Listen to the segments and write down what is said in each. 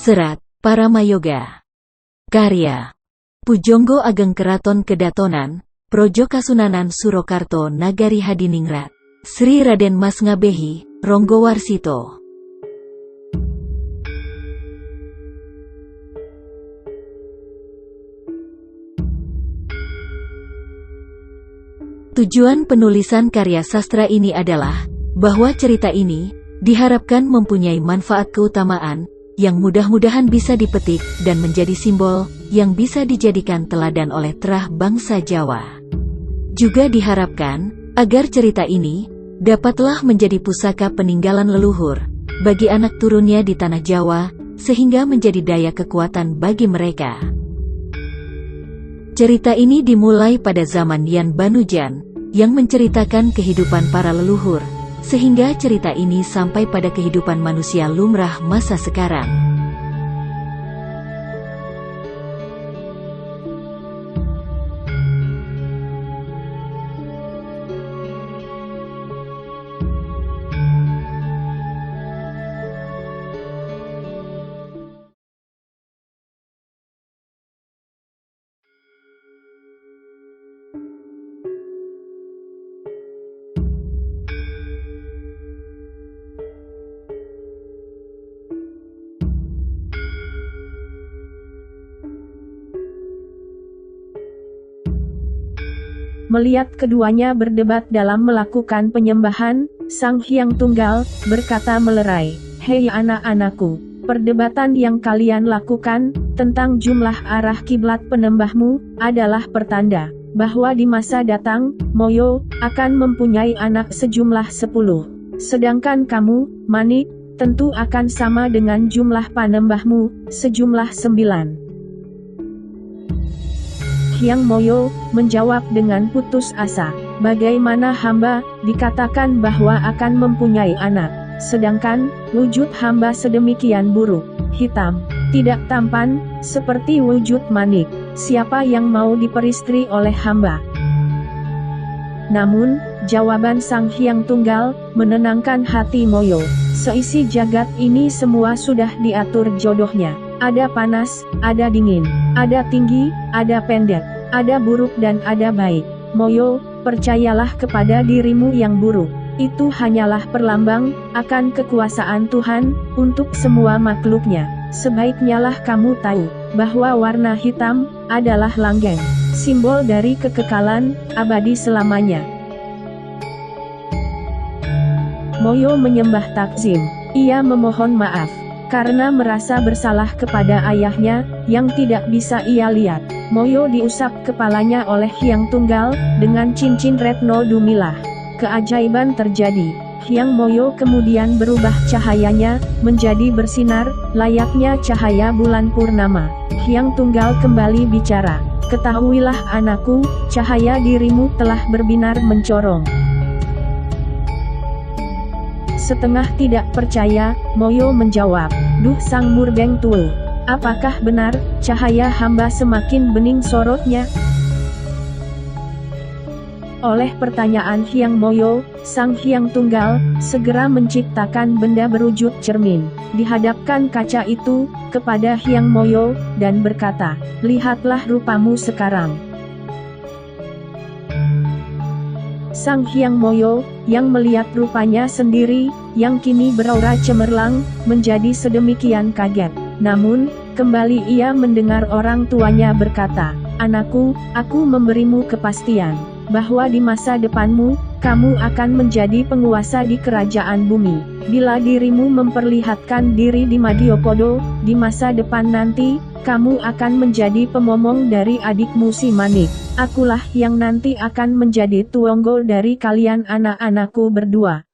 Serat Paramayoga. Karya Pujangga Ageng Keraton Kedatonan, Projo Kasunanan Surakarta Nagari Hadiningrat, Sri Raden Mas Ngabehi, Ronggowarsito. Tujuan penulisan karya sastra ini adalah bahwa cerita ini diharapkan mempunyai manfaat keutamaan yang mudah-mudahan bisa dipetik dan menjadi simbol yang bisa dijadikan teladan oleh terah bangsa Jawa. Juga diharapkan agar cerita ini dapatlah menjadi pusaka peninggalan leluhur bagi anak turunnya di tanah Jawa, sehingga menjadi daya kekuatan bagi mereka. Cerita ini dimulai pada zaman Yan Banujan yang menceritakan kehidupan para leluhur, sehingga cerita ini sampai pada kehidupan manusia lumrah masa sekarang. Melihat keduanya berdebat dalam melakukan penyembahan Sang Hyang Tunggal, berkata melerai, "Hei anak-anakku, perdebatan yang kalian lakukan tentang jumlah arah kiblat penembahmu adalah pertanda bahwa di masa datang, Moyo akan mempunyai anak sejumlah 10. Sedangkan kamu, Manik, tentu akan sama dengan jumlah panembahmu, sejumlah 9. Hyang Moyo menjawab dengan putus asa, "Bagaimana hamba dikatakan bahwa akan mempunyai anak, sedangkan wujud hamba sedemikian buruk, hitam, tidak tampan, seperti wujud Manik. Siapa yang mau diperistri oleh hamba?" Namun, jawaban Sang Hyang Tunggal menenangkan hati Moyo. Seisi jagat ini semua sudah diatur jodohnya. Ada panas, ada dingin, ada tinggi, ada pendek, ada buruk dan ada baik. Moyo, percayalah kepada dirimu yang buruk. Itu hanyalah perlambang akan kekuasaan Tuhan untuk semua makhluknya. Sebaiknya lah kamu tahu bahwa warna hitam adalah langgeng, simbol dari kekekalan abadi selamanya. Moyo menyembah takzim. Ia memohon maaf karena merasa bersalah kepada ayahnya yang tidak bisa ia lihat. Moyo diusap kepalanya oleh Hyang Tunggal dengan cincin retno dumilah. Keajaiban terjadi. Hyang Moyo kemudian berubah cahayanya menjadi bersinar layaknya cahaya bulan purnama. Hyang Tunggal kembali bicara, "Ketahuilah anakku, cahaya dirimu telah berbinar mencorong." Setengah tidak percaya, Moyo menjawab, "Duh Sang Murbeng Tuul, apakah benar cahaya hamba semakin bening sorotnya?" Oleh pertanyaan Hyang Moyo, Sang Hyang Tunggal segera menciptakan benda berwujud cermin. Dihadapkan kaca itu kepada Hyang Moyo dan berkata, "Lihatlah rupamu sekarang." Sang Hyang Moyo, yang melihat rupanya sendiri, yang kini beraura cemerlang, menjadi sedemikian kaget. Namun, kembali ia mendengar orang tuanya berkata, "Anakku, aku memberimu kepastian bahwa di masa depanmu, kamu akan menjadi penguasa di kerajaan bumi. Bila dirimu memperlihatkan diri di Madiopodo, di masa depan nanti, kamu akan menjadi pemomong dari adikmu si Manik. Akulah yang nanti akan menjadi tuanggul dari kalian anak-anakku berdua."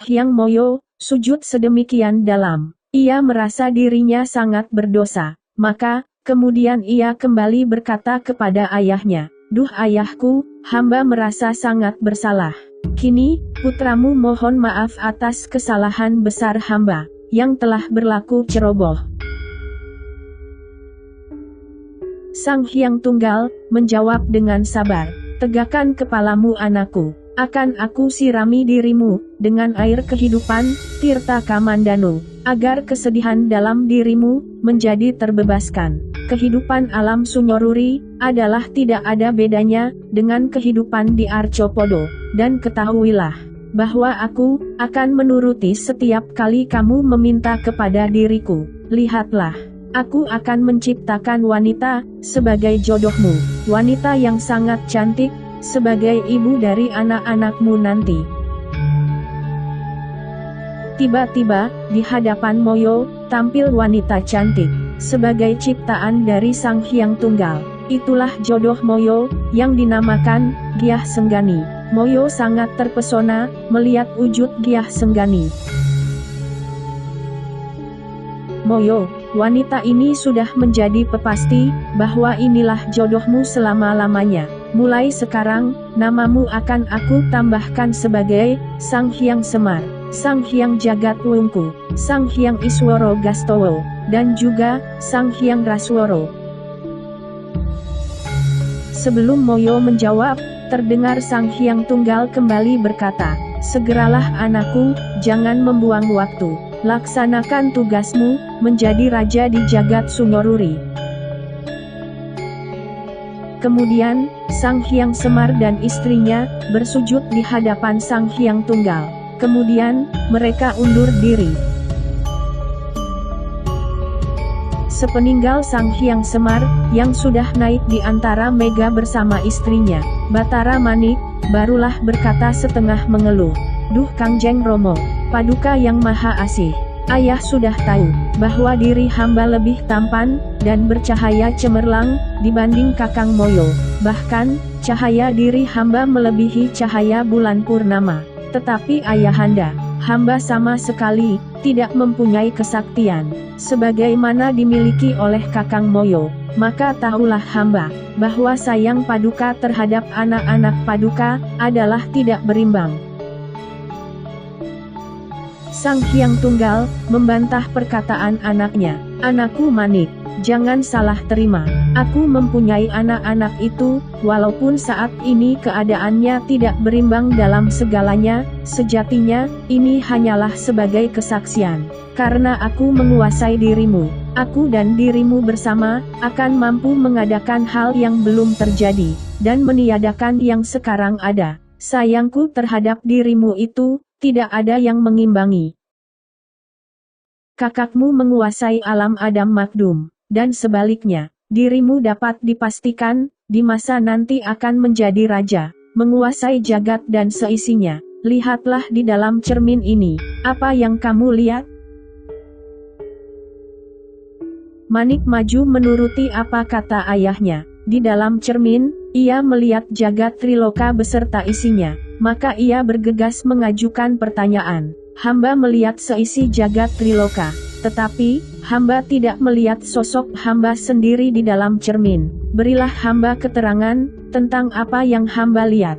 Hyang Moyo sujud sedemikian dalam. Ia merasa dirinya sangat berdosa. Maka, kemudian ia kembali berkata kepada ayahnya, "Duh ayahku, hamba merasa sangat bersalah. Kini, putramu mohon maaf atas kesalahan besar hamba yang telah berlaku ceroboh." Sang Hyang Tunggal menjawab dengan sabar, "Tegakkan kepalamu anakku. akan aku sirami dirimu dengan air kehidupan, Tirta Kamandanu, agar kesedihan dalam dirimu menjadi terbebaskan. Kehidupan alam Sunyoruri adalah tidak ada bedanya dengan kehidupan di Arcopodo, dan ketahuilah bahwa aku akan menuruti setiap kali kamu meminta kepada diriku. Lihatlah, aku akan menciptakan wanita sebagai jodohmu, wanita yang sangat cantik, sebagai ibu dari anak-anakmu nanti. Tiba-tiba, di hadapan Moyo, tampil wanita cantik, sebagai ciptaan dari Sang Hyang Tunggal. Itulah jodoh Moyo, yang dinamakan Gyah Senggani. Moyo sangat terpesona melihat wujud Gyah Senggani. Moyo, wanita ini sudah menjadi pepasti bahwa inilah jodohmu selama-lamanya. Mulai sekarang, namamu akan aku tambahkan sebagai Sang Hyang Semar, Sang Hyang Jagat Wungku, Sang Hyang Isworo Gastowo, dan juga Sang Hyang Rasworo. Sebelum Moyo menjawab, terdengar Sang Hyang Tunggal kembali berkata, "Segeralah anakku, jangan membuang waktu. Laksanakan tugasmu, menjadi raja di jagat Sunyoruri." Kemudian, Sang Hyang Semar dan istrinya bersujud di hadapan Sang Hyang Tunggal. Kemudian, mereka undur diri. Sepeninggal Sang Hyang Semar, yang sudah naik di antara mega bersama istrinya, Batara Manik, barulah berkata setengah mengeluh, "Duh Kangjeng Romo, Paduka yang Maha Asih, Ayah sudah tahu bahwa diri hamba lebih tampan dan bercahaya cemerlang dibanding Kakang Moyo. Bahkan, cahaya diri hamba melebihi cahaya bulan purnama. Tetapi ayahanda, hamba sama sekali tidak mempunyai kesaktian sebagaimana dimiliki oleh Kakang Moyo. Maka tahulah hamba bahwa sayang Paduka terhadap anak-anak Paduka adalah tidak berimbang." Sang Hyang Tunggal membantah perkataan anaknya. "Anakku Manik, jangan salah terima. Aku mempunyai anak-anak itu, walaupun saat ini keadaannya tidak berimbang dalam segalanya, sejatinya, ini hanyalah sebagai kesaksian. Karena aku menguasai dirimu, aku dan dirimu bersama, akan mampu mengadakan hal yang belum terjadi, dan meniadakan yang sekarang ada. Sayangku terhadap dirimu itu, tidak ada yang mengimbangi. Kakakmu menguasai alam Adam Makdum, dan sebaliknya, dirimu dapat dipastikan, di masa nanti akan menjadi raja, menguasai jagat dan seisinya. Lihatlah di dalam cermin ini, apa yang kamu lihat?" Manik maju menuruti apa kata ayahnya. Di dalam cermin, ia melihat jagat Triloka beserta isinya. Maka ia bergegas mengajukan pertanyaan. "Hamba melihat seisi jagat Triloka, tetapi hamba tidak melihat sosok hamba sendiri di dalam cermin. Berilah hamba keterangan tentang apa yang hamba lihat."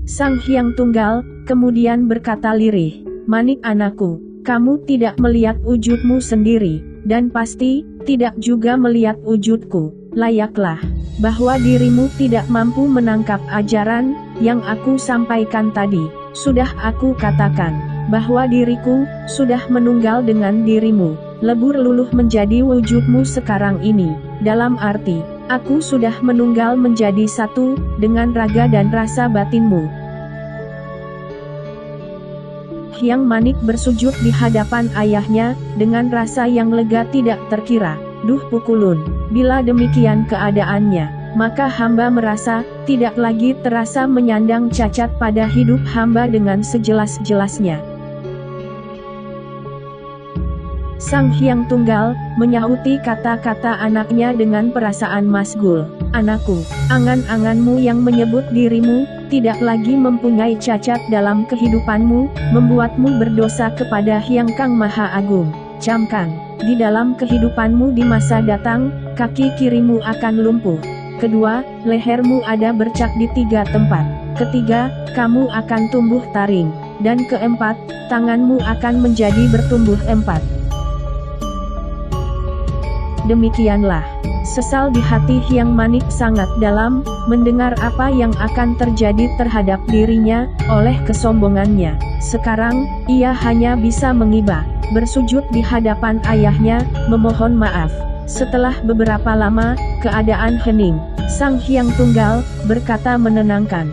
Sang Hyang Tunggal kemudian berkata lirih, "Manik anakku, kamu tidak melihat wujudmu sendiri, dan pasti tidak juga melihat wujudku. Layaklah bahwa dirimu tidak mampu menangkap ajaran yang aku sampaikan tadi. Sudah aku katakan bahwa diriku sudah menunggal dengan dirimu, lebur luluh menjadi wujudmu sekarang ini. Dalam arti, aku sudah menunggal menjadi satu dengan raga dan rasa batinmu." Hyang Manik bersujud di hadapan ayahnya dengan rasa yang lega tidak terkira. "Duh Pukulun, bila demikian keadaannya, maka hamba merasa tidak lagi terasa menyandang cacat pada hidup hamba dengan sejelas-jelasnya." Sang Hyang Tunggal menyauti kata-kata anaknya dengan perasaan masgul. "Anakku, angan-anganmu yang menyebut dirimu tidak lagi mempunyai cacat dalam kehidupanmu, membuatmu berdosa kepada Hyang Kang Maha Agung. Camkan, di dalam kehidupanmu di masa datang, kaki kirimu akan lumpuh. Kedua, lehermu ada bercak di 3 tempat. Ketiga, kamu akan tumbuh taring. Dan keempat, tanganmu akan menjadi bertumbuh 4. Demikianlah Sesal di hati Hyang Manik sangat dalam, mendengar apa yang akan terjadi terhadap dirinya, oleh kesombongannya. Sekarang, ia hanya bisa mengibah, bersujud di hadapan ayahnya, memohon maaf. Setelah beberapa lama, keadaan hening. Sang Hyang Tunggal berkata menenangkan,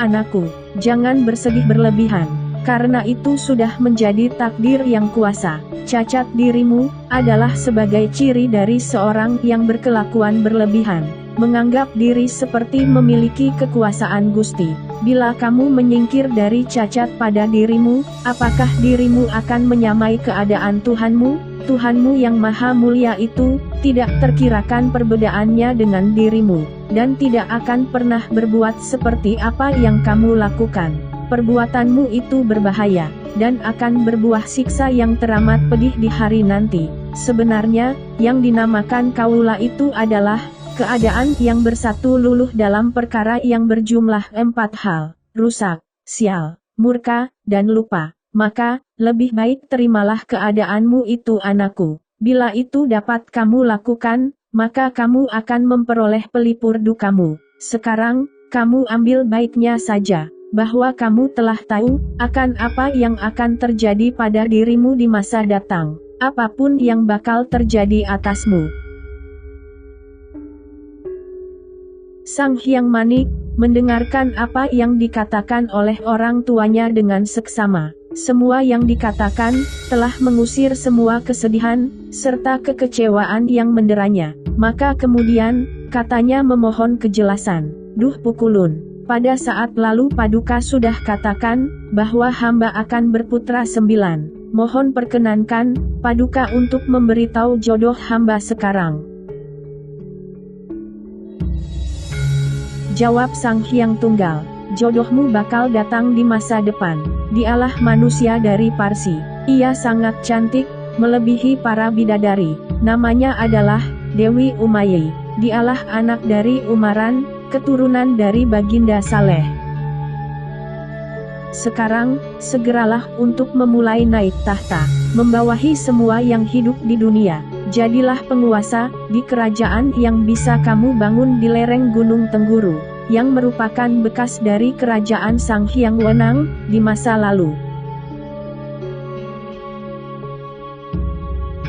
"Anakku, jangan bersedih berlebihan, karena itu sudah menjadi takdir yang kuasa. Cacat dirimu adalah sebagai ciri dari seorang yang berkelakuan berlebihan, menganggap diri seperti memiliki kekuasaan Gusti. Bila kamu menyingkir dari cacat pada dirimu, apakah dirimu akan menyamai keadaan Tuhanmu? Tuhanmu yang maha mulia itu tidak terkirakan perbedaannya dengan dirimu, dan tidak akan pernah berbuat seperti apa yang kamu lakukan. Perbuatanmu itu berbahaya, dan akan berbuah siksa yang teramat pedih di hari nanti. Sebenarnya, yang dinamakan kaula itu adalah keadaan yang bersatu luluh dalam perkara yang berjumlah 4 hal: rusak, sial, murka, dan lupa. Maka, lebih baik terimalah keadaanmu itu anakku. Bila itu dapat kamu lakukan, maka kamu akan memperoleh pelipur dukamu. Sekarang, kamu ambil baiknya saja, bahwa kamu telah tahu akan apa yang akan terjadi pada dirimu di masa datang, apapun yang bakal terjadi atasmu." Sang Hyang Manik mendengarkan apa yang dikatakan oleh orang tuanya dengan seksama. Semua yang dikatakan telah mengusir semua kesedihan serta kekecewaan yang menderanya. Maka kemudian katanya memohon kejelasan. "Duh Pukulun, pada saat lalu Paduka sudah katakan bahwa hamba akan berputra 9. Mohon perkenankan Paduka untuk memberitahu jodoh hamba sekarang." Jawab Sang Hyang Tunggal, "Jodohmu bakal datang di masa depan. Dialah manusia dari Parsi. Ia sangat cantik, melebihi para bidadari. Namanya adalah Dewi Umayi. Dialah anak dari Umaran, keturunan dari Baginda Saleh. Sekarang, segeralah untuk memulai naik tahta, membawahi semua yang hidup di dunia. Jadilah penguasa di kerajaan yang bisa kamu bangun di lereng Gunung Tengguru, yang merupakan bekas dari kerajaan Sang Hyang Wenang di masa lalu."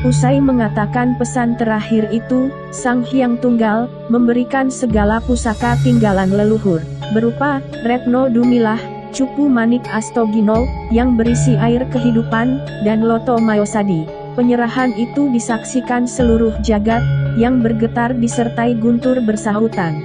Usai mengatakan pesan terakhir itu, Sang Hyang Tunggal memberikan segala pusaka tinggalan leluhur, berupa Retno Dumilah, Cupu Manik Astogino, yang berisi air kehidupan, dan Loto Mayosadi. Penyerahan itu disaksikan seluruh jagat, yang bergetar disertai guntur bersahutan.